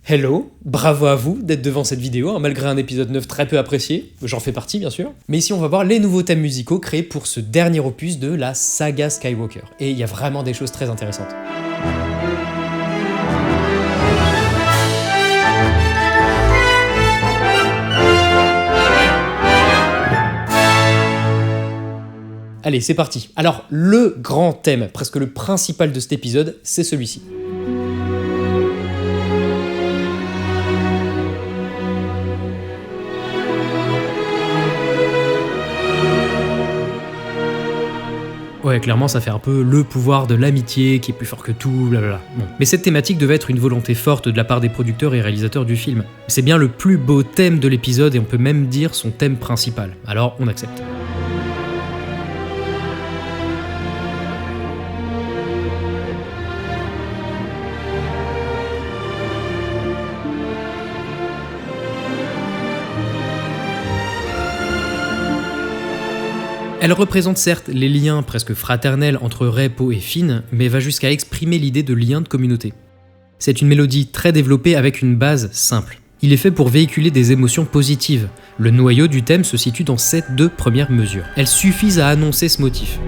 Hello, bravo à vous d'être devant cette vidéo, malgré un épisode 9 très peu apprécié, j'en fais partie bien sûr. Mais ici on va voir les nouveaux thèmes musicaux créés pour ce dernier opus de la saga Skywalker. Et il y a vraiment des choses très intéressantes. Allez, c'est parti. Alors, le grand thème, presque le principal de cet épisode, c'est celui-ci. Ouais, clairement, ça fait un peu le pouvoir de l'amitié qui est plus fort que tout, blablabla. Bon. Mais cette thématique devait être une volonté forte de la part des producteurs et réalisateurs du film. C'est bien le plus beau thème de l'épisode et on peut même dire son thème principal. Alors, on accepte. Elle représente certes les liens presque fraternels entre Rey, Poe et Finn, mais va jusqu'à exprimer l'idée de lien de communauté. C'est une mélodie très développée avec une base simple. Il est fait pour véhiculer des émotions positives. Le noyau du thème se situe dans ces deux premières mesures. Elles suffisent à annoncer ce motif.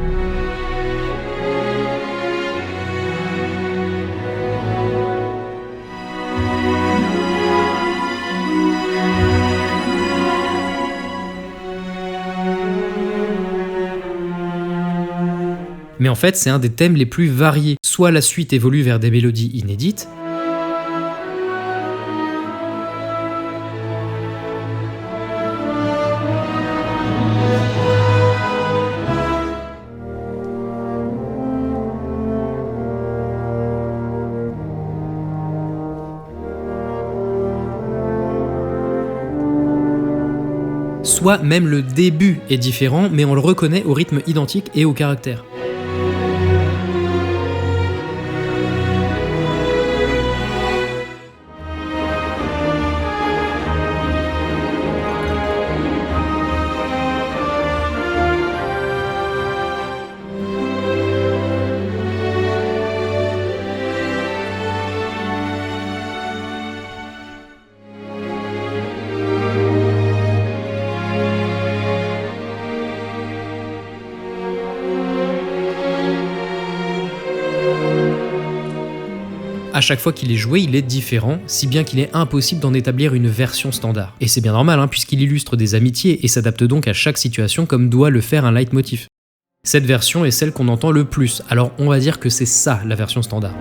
Mais en fait, c'est un des thèmes les plus variés. Soit la suite évolue vers des mélodies inédites, soit même le début est différent, mais on le reconnaît au rythme identique et au caractère. À chaque fois qu'il est joué, il est différent, si bien qu'il est impossible d'en établir une version standard. Et c'est bien normal, puisqu'il illustre des amitiés et s'adapte donc à chaque situation comme doit le faire un leitmotiv. Cette version est celle qu'on entend le plus, alors on va dire que c'est ça la version standard.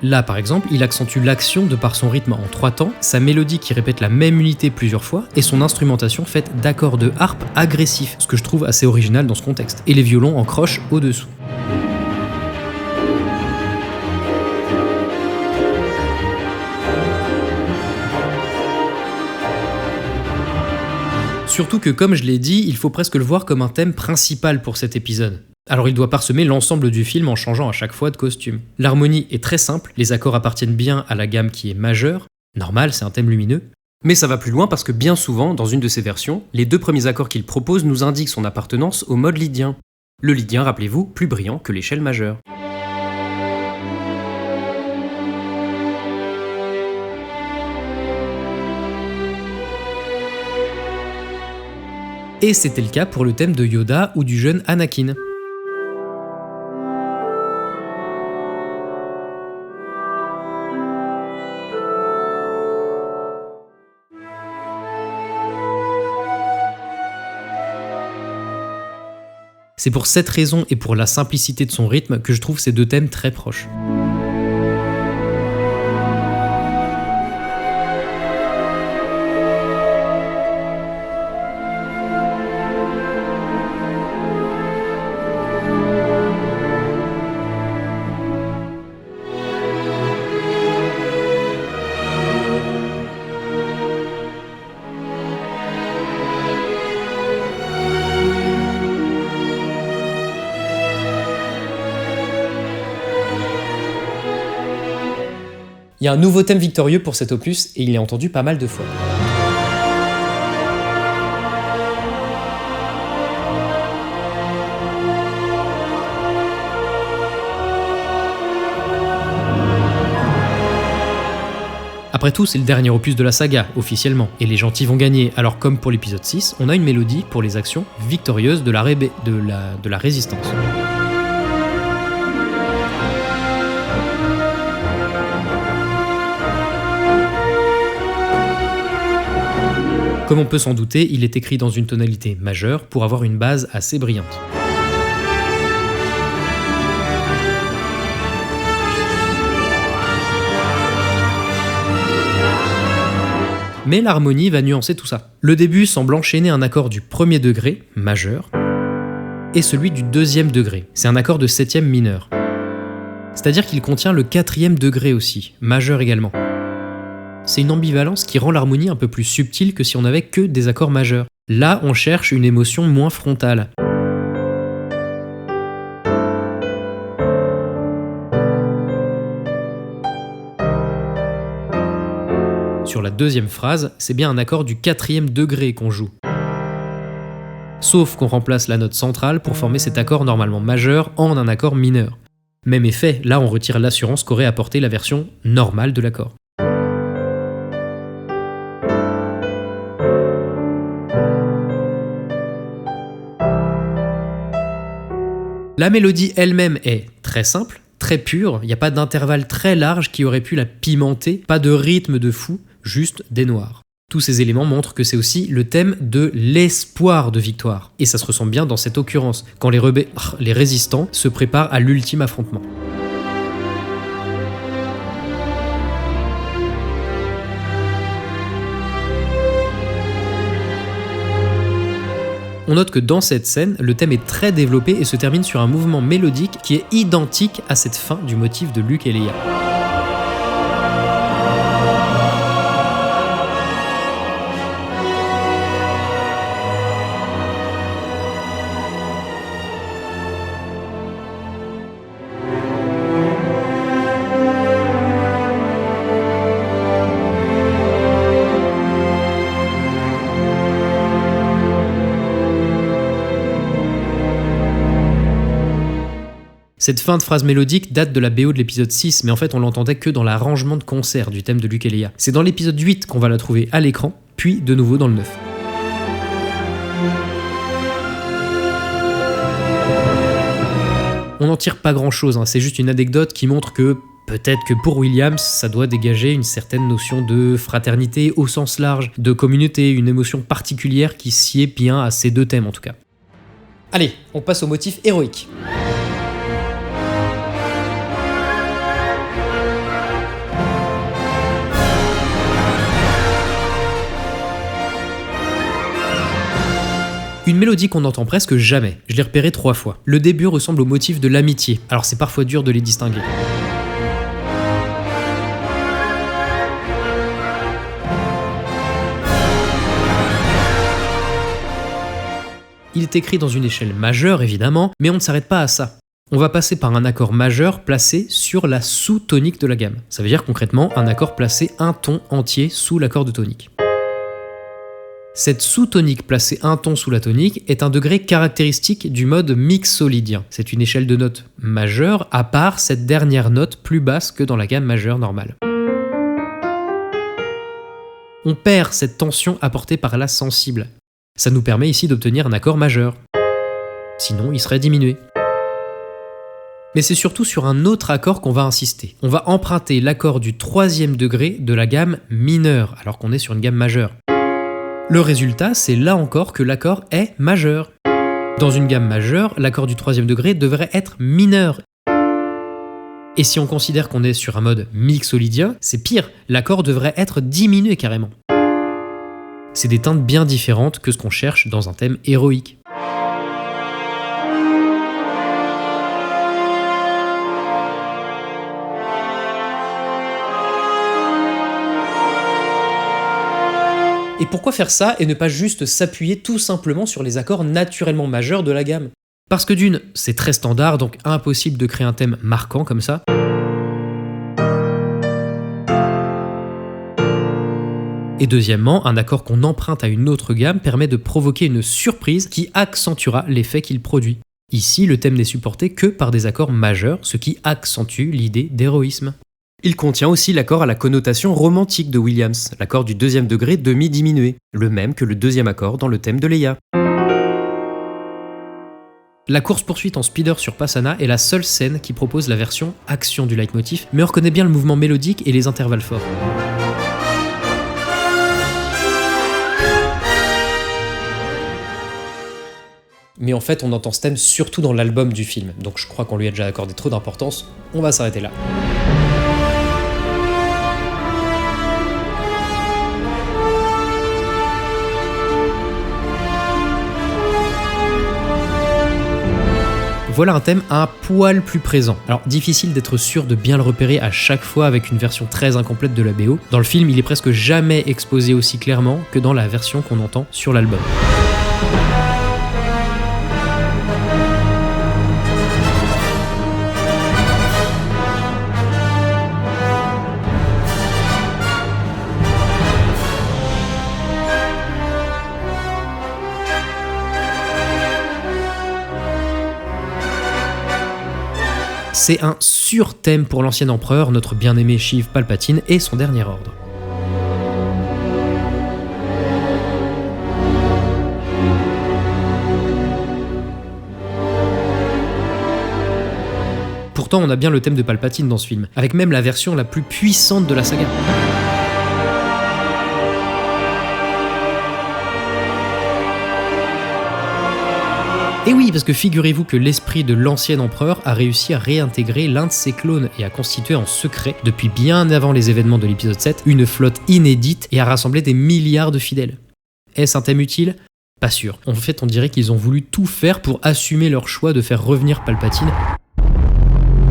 Là, par exemple, il accentue l'action de par son rythme en 3 temps, sa mélodie qui répète la même unité plusieurs fois, et son instrumentation faite d'accords de harpe agressifs, ce que je trouve assez original dans ce contexte, et les violons en croche au-dessous. Surtout que, comme je l'ai dit, il faut presque le voir comme un thème principal pour cet épisode. Alors il doit parsemer l'ensemble du film en changeant à chaque fois de costume. L'harmonie est très simple, les accords appartiennent bien à la gamme qui est majeure, normal, c'est un thème lumineux, mais ça va plus loin parce que bien souvent, dans une de ses versions, les 2 premiers accords qu'il propose nous indiquent son appartenance au mode lydien. Le lydien, rappelez-vous, plus brillant que l'échelle majeure. Et c'était le cas pour le thème de Yoda ou du jeune Anakin. C'est pour cette raison et pour la simplicité de son rythme que je trouve ces 2 thèmes très proches. Il y a un nouveau thème victorieux pour cet opus et il est entendu pas mal de fois. Après tout, c'est le dernier opus de la saga, officiellement, et les gentils vont gagner. Alors comme pour l'épisode 6, on a une mélodie pour les actions victorieuses de la résistance. Comme on peut s'en douter, il est écrit dans une tonalité majeure pour avoir une base assez brillante. Mais l'harmonie va nuancer tout ça. Le début semble enchaîner un accord du premier degré, majeur, et celui du deuxième degré. C'est un accord de septième mineur. C'est-à-dire qu'il contient le quatrième degré aussi, majeur également. C'est une ambivalence qui rend l'harmonie un peu plus subtile que si on n'avait que des accords majeurs. Là, on cherche une émotion moins frontale. Sur la deuxième phrase, c'est bien un accord du quatrième degré qu'on joue. Sauf qu'on remplace la note centrale pour former cet accord normalement majeur en un accord mineur. Même effet, là on retire l'assurance qu'aurait apporté la version normale de l'accord. La mélodie elle-même est très simple, très pure, il n'y a pas d'intervalle très large qui aurait pu la pimenter, pas de rythme de fou, juste des noirs. Tous ces éléments montrent que c'est aussi le thème de l'espoir de victoire. Et ça se ressent bien dans cette occurrence, quand les résistants se préparent à l'ultime affrontement. On note que dans cette scène, le thème est très développé et se termine sur un mouvement mélodique qui est identique à cette fin du motif de Luke et Leia. Cette fin de phrase mélodique date de la BO de l'épisode 6, mais en fait on l'entendait que dans l'arrangement de concert du thème de Luke et Leia. C'est dans l'épisode 8 qu'on va la trouver à l'écran, puis de nouveau dans le 9. On n'en tire pas grand chose, c'est juste une anecdote qui montre que peut-être que pour Williams, ça doit dégager une certaine notion de fraternité au sens large, de communauté, une émotion particulière qui sied bien à ces deux thèmes en tout cas. Allez, on passe au motif héroïque. Une mélodie qu'on n'entend presque jamais, je l'ai repérée 3 fois. Le début ressemble au motif de l'amitié, alors c'est parfois dur de les distinguer. Il est écrit dans une échelle majeure évidemment, mais on ne s'arrête pas à ça. On va passer par un accord majeur placé sur la sous-tonique de la gamme. Ça veut dire concrètement un accord placé un ton entier sous l'accord de tonique. Cette sous-tonique placée un ton sous la tonique est un degré caractéristique du mode mixolydien. C'est une échelle de notes majeure à part cette dernière note plus basse que dans la gamme majeure normale. On perd cette tension apportée par la sensible. Ça nous permet ici d'obtenir un accord majeur. Sinon, il serait diminué. Mais c'est surtout sur un autre accord qu'on va insister. On va emprunter l'accord du 3e degré de la gamme mineure, alors qu'on est sur une gamme majeure. Le résultat, c'est là encore que l'accord est majeur. Dans une gamme majeure, l'accord du 3e degré devrait être mineur. Et si on considère qu'on est sur un mode mixolydien, c'est pire, l'accord devrait être diminué carrément. C'est des teintes bien différentes que ce qu'on cherche dans un thème héroïque. Et pourquoi faire ça et ne pas juste s'appuyer tout simplement sur les accords naturellement majeurs de la gamme ? Parce que d'une, c'est très standard, donc impossible de créer un thème marquant comme ça. Et deuxièmement, un accord qu'on emprunte à une autre gamme permet de provoquer une surprise qui accentuera l'effet qu'il produit. Ici, le thème n'est supporté que par des accords majeurs, ce qui accentue l'idée d'héroïsme. Il contient aussi l'accord à la connotation romantique de Williams, l'accord du deuxième degré demi-diminué, le même que le deuxième accord dans le thème de Leia. La course-poursuite en speeder sur Pasaana est la seule scène qui propose la version action du leitmotiv, mais on reconnaît bien le mouvement mélodique et les intervalles forts. Mais en fait, on entend ce thème surtout dans l'album du film, donc je crois qu'on lui a déjà accordé trop d'importance, on va s'arrêter là. Voilà un thème un poil plus présent. Alors difficile d'être sûr de bien le repérer à chaque fois avec une version très incomplète de la BO. Dans le film, il est presque jamais exposé aussi clairement que dans la version qu'on entend sur l'album. C'est un sur-thème pour l'ancien empereur, notre bien-aimé Sheev Palpatine et son dernier ordre. Pourtant, on a bien le thème de Palpatine dans ce film, avec même la version la plus puissante de la saga. Et oui, parce que figurez-vous que l'esprit de l'ancien empereur a réussi à réintégrer l'un de ses clones et à constituer en secret, depuis bien avant les événements de l'épisode 7, une flotte inédite et à rassembler des milliards de fidèles. Est-ce un thème utile ? Pas sûr. En fait, on dirait qu'ils ont voulu tout faire pour assumer leur choix de faire revenir Palpatine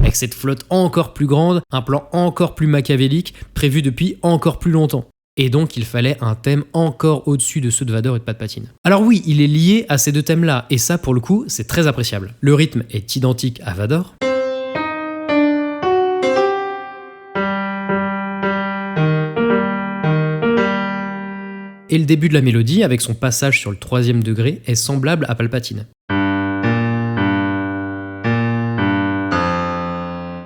avec cette flotte encore plus grande, un plan encore plus machiavélique, prévu depuis encore plus longtemps. Et donc il fallait un thème encore au-dessus de ceux de Vador et de Palpatine. Alors oui, il est lié à ces deux thèmes-là, et ça pour le coup, c'est très appréciable. Le rythme est identique à Vador. Et le début de la mélodie, avec son passage sur le 3e degré, est semblable à Palpatine.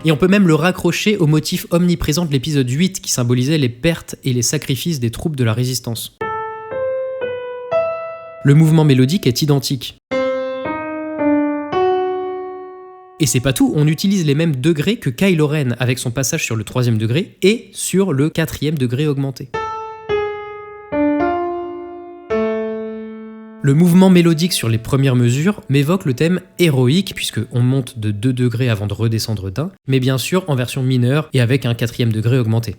Et on peut même le raccrocher au motif omniprésent de l'épisode 8 qui symbolisait les pertes et les sacrifices des troupes de la Résistance. Le mouvement mélodique est identique. Et c'est pas tout, on utilise les mêmes degrés que Kylo Ren avec son passage sur le 3e degré et sur le 4e degré augmenté. Le mouvement mélodique sur les premières mesures m'évoque le thème héroïque puisque on monte de 2 degrés avant de redescendre d'un, mais bien sûr en version mineure et avec un 4e degré augmenté.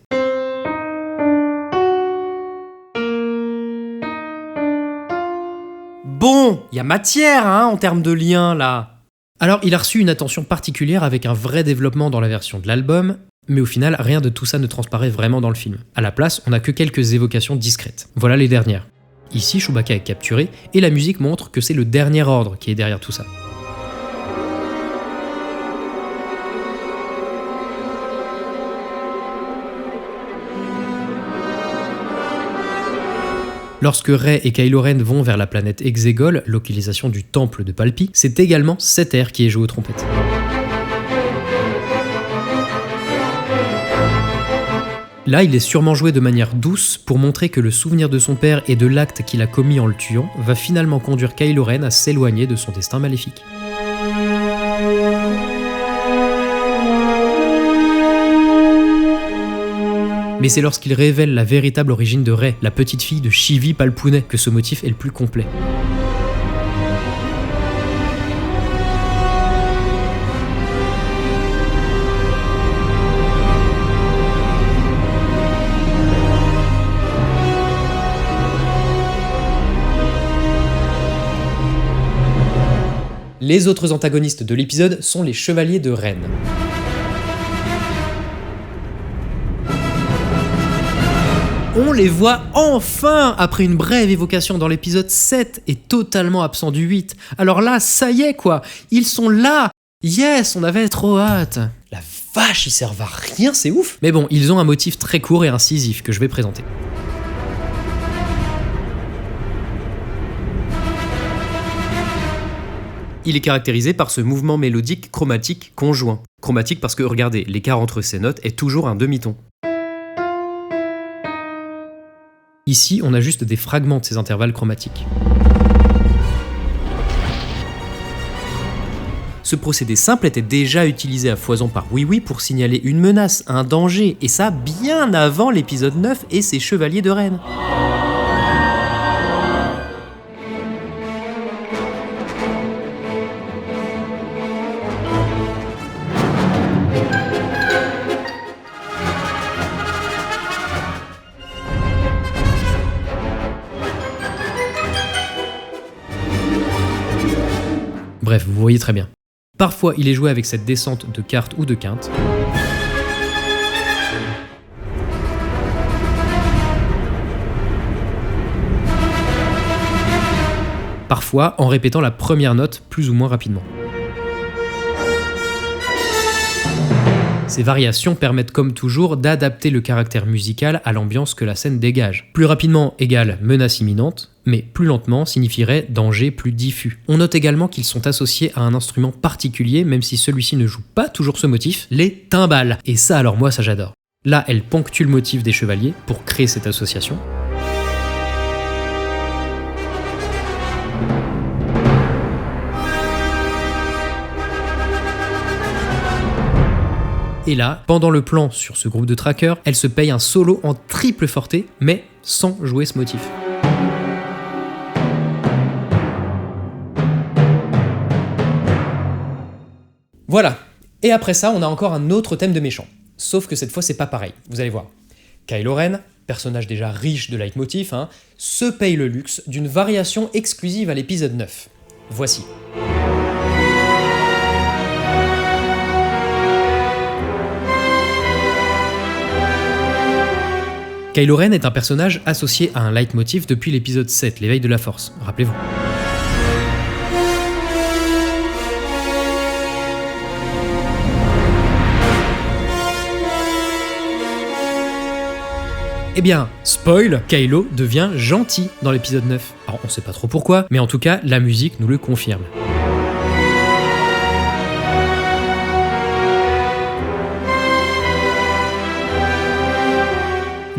Bon, il y a matière en termes de lien là. Alors il a reçu une attention particulière avec un vrai développement dans la version de l'album, mais au final rien de tout ça ne transparaît vraiment dans le film. À la place, on n'a que quelques évocations discrètes. Voilà les dernières. Ici, Chewbacca est capturé, et la musique montre que c'est le dernier ordre qui est derrière tout ça. Lorsque Rey et Kylo Ren vont vers la planète Exegol, localisation du temple de Palpi, c'est également cet air qui est joué aux trompettes. Là, il est sûrement joué de manière douce pour montrer que le souvenir de son père et de l'acte qu'il a commis en le tuant va finalement conduire Kylo Ren à s'éloigner de son destin maléfique. Mais c'est lorsqu'il révèle la véritable origine de Rey, la petite fille de Sheev Palpoonet, que ce motif est le plus complet. Les autres antagonistes de l'épisode sont les Chevaliers de Ren. On les voit enfin après une brève évocation dans l'épisode 7 et totalement absent du 8. Alors là, ça y est quoi, ils sont là. Yes, on avait trop hâte. La vache, ils servent à rien, c'est ouf. Mais bon, ils ont un motif très court et incisif que je vais présenter. il est caractérisé par ce mouvement mélodique chromatique conjoint. Chromatique parce que, regardez, l'écart entre ces notes est toujours un demi-ton. Ici, on a juste des fragments de ces intervalles chromatiques. Ce procédé simple était déjà utilisé à foison par Oui Oui pour signaler une menace, un danger, et ça bien avant l'épisode 9 et ses chevaliers de Rennes. Bref, vous voyez très bien. Parfois, il est joué avec cette descente de quarte ou de quinte. Parfois, en répétant la première note plus ou moins rapidement. Ces variations permettent comme toujours d'adapter le caractère musical à l'ambiance que la scène dégage. Plus rapidement égale menace imminente, mais plus lentement signifierait danger plus diffus. On note également qu'ils sont associés à un instrument particulier, même si celui-ci ne joue pas toujours ce motif, les timbales. Et ça alors moi ça j'adore. Là elles ponctuent le motif des chevaliers pour créer cette association. Et là, pendant le plan sur ce groupe de trackers, elle se paye un solo en triple forté, mais sans jouer ce motif. Voilà. Et après ça, on a encore un autre thème de méchant. Sauf que cette fois, c'est pas pareil. Vous allez voir. Kylo Ren, personnage déjà riche de leitmotiv, se paye le luxe d'une variation exclusive à l'épisode 9. Voici. Kylo Ren est un personnage associé à un leitmotiv depuis l'épisode 7, l'éveil de la Force, rappelez-vous. Eh bien, spoil, Kylo devient gentil dans l'épisode 9. Alors on sait pas trop pourquoi, mais en tout cas, la musique nous le confirme.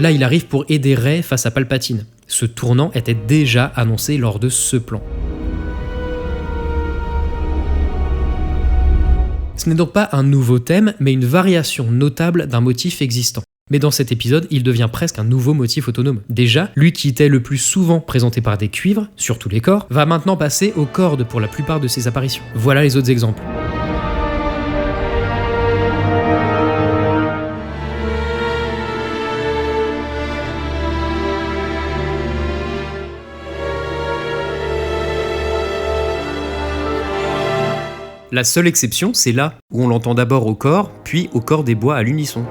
Là, il arrive pour aider Rey face à Palpatine. Ce tournant était déjà annoncé lors de ce plan. Ce n'est donc pas un nouveau thème, mais une variation notable d'un motif existant. Mais dans cet épisode, il devient presque un nouveau motif autonome. Déjà, lui qui était le plus souvent présenté par des cuivres, sur tous les corps, va maintenant passer aux cordes pour la plupart de ses apparitions. Voilà les autres exemples. La seule exception, c'est là, où on l'entend d'abord au corps, puis au corps des bois à l'unisson.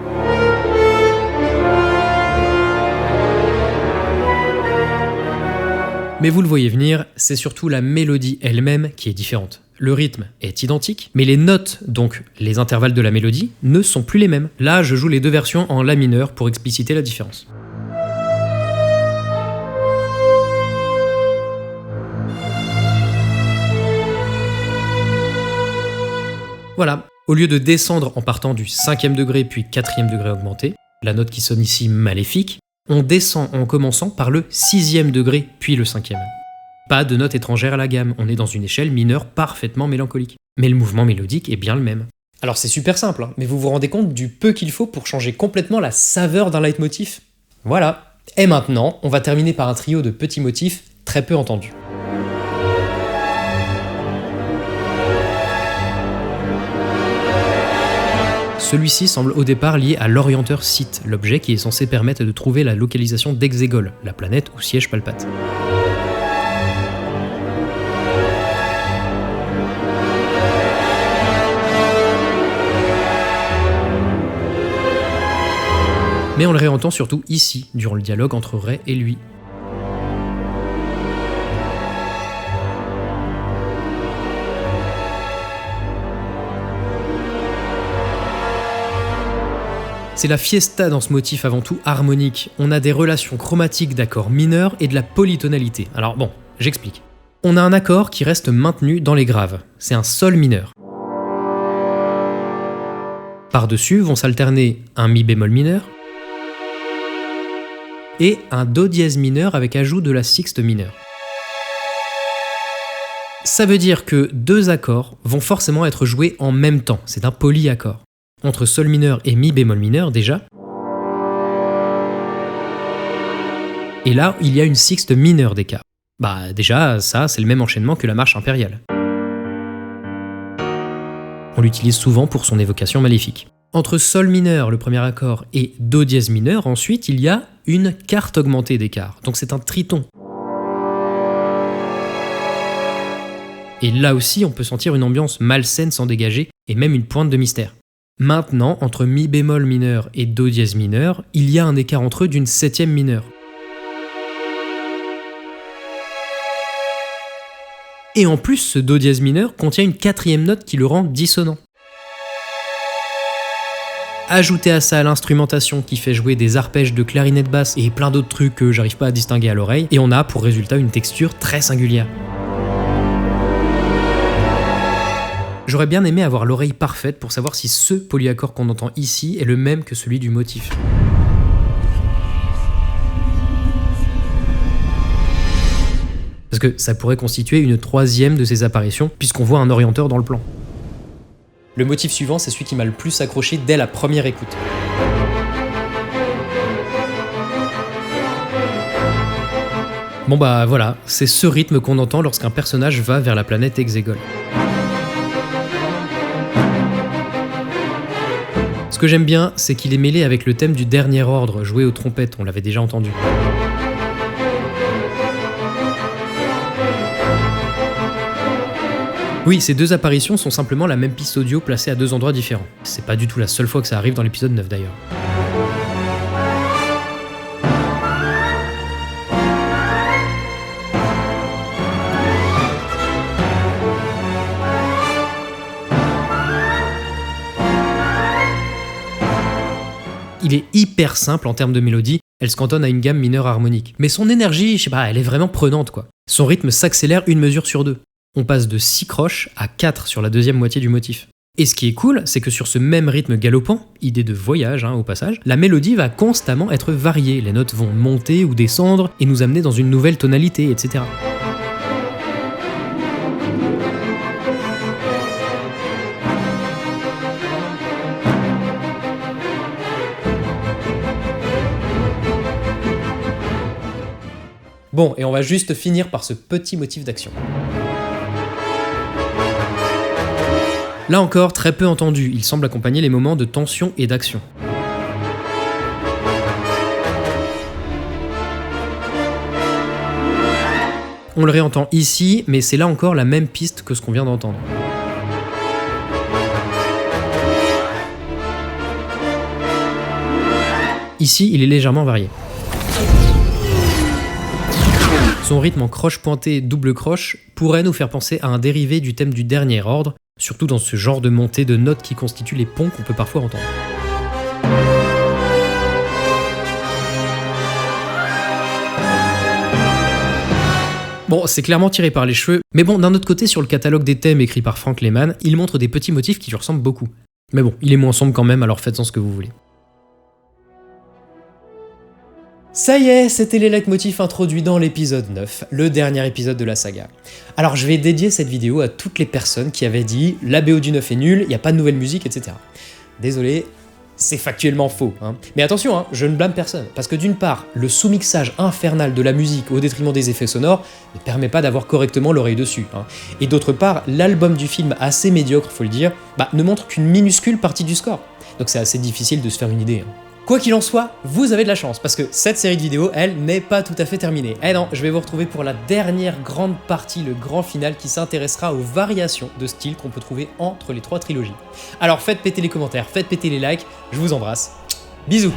Mais vous le voyez venir, c'est surtout la mélodie elle-même qui est différente. Le rythme est identique, mais les notes, donc les intervalles de la mélodie, ne sont plus les mêmes. Là, je joue les deux versions en la mineur pour expliciter la différence. Voilà, au lieu de descendre en partant du 5e degré puis 4e degré augmenté, la note qui sonne ici maléfique, on descend en commençant par le 6e degré puis le 5e. Pas de note étrangère à la gamme, on est dans une échelle mineure parfaitement mélancolique. Mais le mouvement mélodique est bien le même. Alors c'est super simple, mais vous vous rendez compte du peu qu'il faut pour changer complètement la saveur d'un leitmotiv ? Voilà. Et maintenant, on va terminer par un trio de petits motifs très peu entendus. Celui-ci semble au départ lié à l'orienteur Sith, l'objet qui est censé permettre de trouver la localisation d'Exegol, la planète où siège Palpate. Mais on le réentend surtout ici, durant le dialogue entre Rey et lui. C'est la fiesta dans ce motif avant tout harmonique. On a des relations chromatiques d'accords mineurs et de la polytonalité. Alors bon, j'explique. On a un accord qui reste maintenu dans les graves, c'est un sol mineur. Par-dessus vont s'alterner un mi bémol mineur et un do dièse mineur avec ajout de la sixte mineure. Ça veut dire que deux accords vont forcément être joués en même temps, c'est un polyaccord. Entre sol mineur et mi bémol mineur déjà. Et là, il y a une sixte mineure d'écart. Bah déjà, ça, c'est le même enchaînement que la marche impériale. On l'utilise souvent pour son évocation maléfique. Entre sol mineur, le premier accord, et do dièse mineur, ensuite, il y a une quarte augmentée d'écart. Donc c'est un triton. Et là aussi, on peut sentir une ambiance malsaine s'en dégager, et même une pointe de mystère. Maintenant, entre mi bémol mineur et do dièse mineur, il y a un écart entre eux d'une septième mineure. Et en plus, ce do dièse mineur contient une quatrième note qui le rend dissonant. Ajoutez à ça l'instrumentation qui fait jouer des arpèges de clarinette basse et plein d'autres trucs que j'arrive pas à distinguer à l'oreille, et on a pour résultat une texture très singulière. J'aurais bien aimé avoir l'oreille parfaite pour savoir si ce polyaccord qu'on entend ici est le même que celui du motif. Parce que ça pourrait constituer une troisième de ces apparitions, puisqu'on voit un orienteur dans le plan. Le motif suivant, c'est celui qui m'a le plus accroché dès la première écoute. Bon bah voilà, c'est ce rythme qu'on entend lorsqu'un personnage va vers la planète Exegol. Ce que j'aime bien, c'est qu'il est mêlé avec le thème du Dernier Ordre, joué aux trompettes, on l'avait déjà entendu. Oui, ces deux apparitions sont simplement la même piste audio placée à deux endroits différents. C'est pas du tout la seule fois que ça arrive dans l'épisode 9 d'ailleurs. Il est hyper simple en termes de mélodie, elle se cantonne à une gamme mineure harmonique. Mais son énergie, je sais pas, elle est vraiment prenante quoi. Son rythme s'accélère une mesure sur deux. On passe de 6 croches à 4 sur la deuxième moitié du motif. Et ce qui est cool, c'est que sur ce même rythme galopant, idée de voyage au passage, la mélodie va constamment être variée, les notes vont monter ou descendre et nous amener dans une nouvelle tonalité, etc. Bon, et on va juste finir par ce petit motif d'action. Là encore, très peu entendu, il semble accompagner les moments de tension et d'action. On le réentend ici, mais c'est là encore la même piste que ce qu'on vient d'entendre. Ici, il est légèrement varié. Son rythme en croche pointée double croche pourrait nous faire penser à un dérivé du thème du Dernier Ordre, surtout dans ce genre de montée de notes qui constituent les ponts qu'on peut parfois entendre. Bon, c'est clairement tiré par les cheveux, mais bon, d'un autre côté, sur le catalogue des thèmes écrit par Frank Lehman, il montre des petits motifs qui lui ressemblent beaucoup. Mais bon, il est moins sombre quand même, alors faites-en ce que vous voulez. Ça y est, c'était les leitmotifs introduits dans l'épisode 9, le dernier épisode de la saga. Alors je vais dédier cette vidéo à toutes les personnes qui avaient dit « la BO du 9 est nulle, il n'y a pas de nouvelle musique, etc. » Désolé, c'est factuellement faux. Mais attention, je ne blâme personne, parce que d'une part, le sous-mixage infernal de la musique au détriment des effets sonores ne permet pas d'avoir correctement l'oreille dessus. Et d'autre part, l'album du film, assez médiocre faut le dire, ne montre qu'une minuscule partie du score. Donc c'est assez difficile de se faire une idée. Quoi qu'il en soit, vous avez de la chance, parce que cette série de vidéos, elle, n'est pas tout à fait terminée. Eh non, je vais vous retrouver pour la dernière grande partie, le grand final, qui s'intéressera aux variations de style qu'on peut trouver entre les trois trilogies. Alors faites péter les commentaires, faites péter les likes, je vous embrasse. Bisous.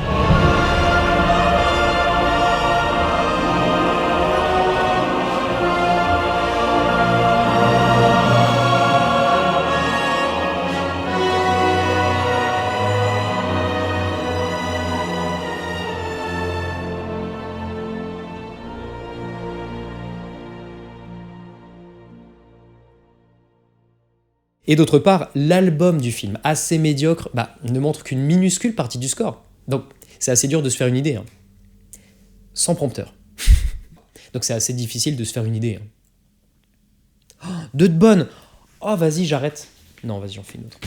Et d'autre part, l'album du film, assez médiocre, ne montre qu'une minuscule partie du score. Donc c'est assez dur de se faire une idée. Sans prompteur. Donc c'est assez difficile de se faire une idée. Oh, deux de bonnes. Oh, vas-y, j'arrête. Non, vas-y, j'en fais une autre.